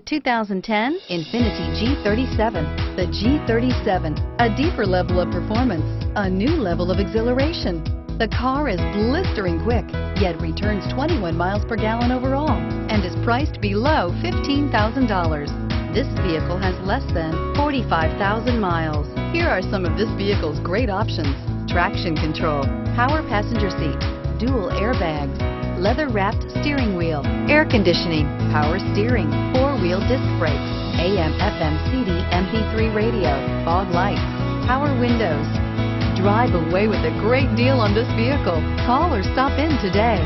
2010 Infiniti G37. The G37, a deeper level of performance, a new level of exhilaration. The car is blistering quick, yet returns 21 miles per gallon overall and is priced below $15,000. This vehicle has less than 45,000 miles. Here are some of this vehicle's great options: traction control, power passenger seat, dual airbags, leather-wrapped steering wheel, air conditioning, power steering, four-wheel disc brakes, AM/FM CD MP3 radio, fog lights, power windows. Drive away with a great deal on this vehicle. Call or stop in today.